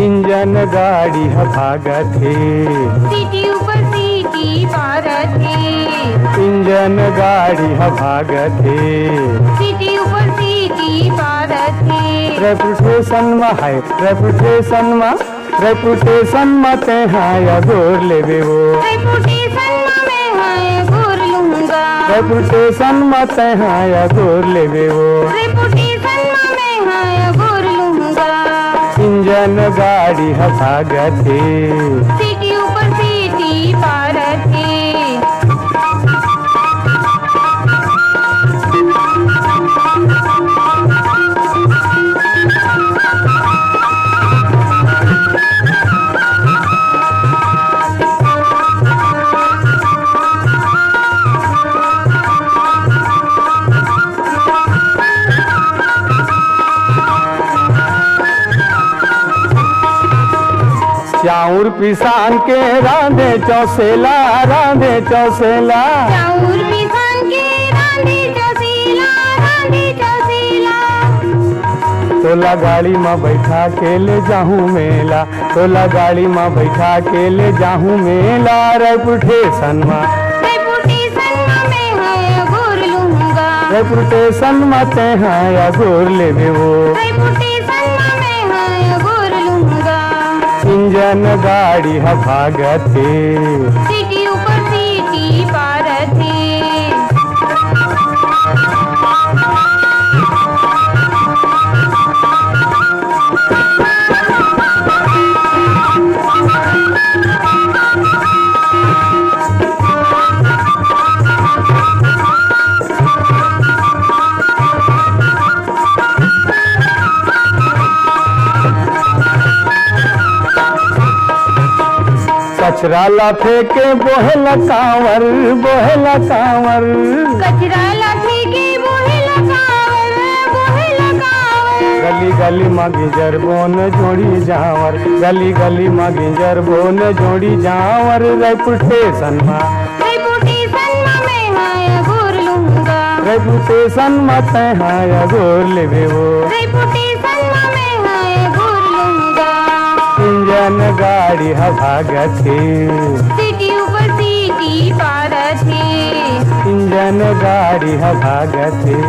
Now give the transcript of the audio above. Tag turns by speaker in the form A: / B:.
A: Engine गाड़ी ह भागत हे,
B: सीटी ऊपर सीटी पारत हे।
A: इंजन गाड़ी ह भागत हे,
B: सीटी ऊपर सीटी पारत हे।
A: रेपुटेशन में है, रेपुटेशन में ते हाया गोर लेवे वो,
B: रेपुटेशन में है गोर लूंगा।
A: रेपुटेशन में ते हाया गोर लेवे वो।
B: रेपुटेशन में है गोर लूंगा।
A: इंजन गाड़ी ह भागत हे,
B: सीटी ऊपर सीटी पारत हे।
A: चाउर पिसान के रांधे चौसेला, रांधे चौसेला।
B: चाउर पिसान के रांधे चौसेला, रांधे चौसेला।
A: तोला गाड़ी में बैठा के ले जाहूँ मेला, तोला गाड़ी में बैठा के ले जाहूँ मेला। रेपुटेशन में,
B: रेपुटेशन में है गोर लूंगा।
A: रेपुटेशन में ते हाया गोर लेवे वो।
B: रेपुटेशन में है गोर लूंगा।
A: इंजन गाड़ी ह भागत हे,
B: सीटी ऊपर सीटी पारत हे।
A: कचरा ला फेंके बोहेला कांवर, बोहेला कांवर।
B: कचरा लाठी के बोहेला कांवर, बोहेला कांवर।
A: गली गली में गिंजर बोन जोड़ी जावर, गली गली में गिंजर बोन जोड़ी जावर। रेपुटेशन में,
B: रेपुटेशन में है गोर लूंगा।
A: रेपुटेशन में ते हाया गोर लेवे वो।
B: रेपुटेशन में है गोर लूंगा।
A: इंजन गाड़ी ह भागत हे,
B: सीटी ऊपर सीटी पारत हे।
A: इंजन गाड़ी ह भागत हे।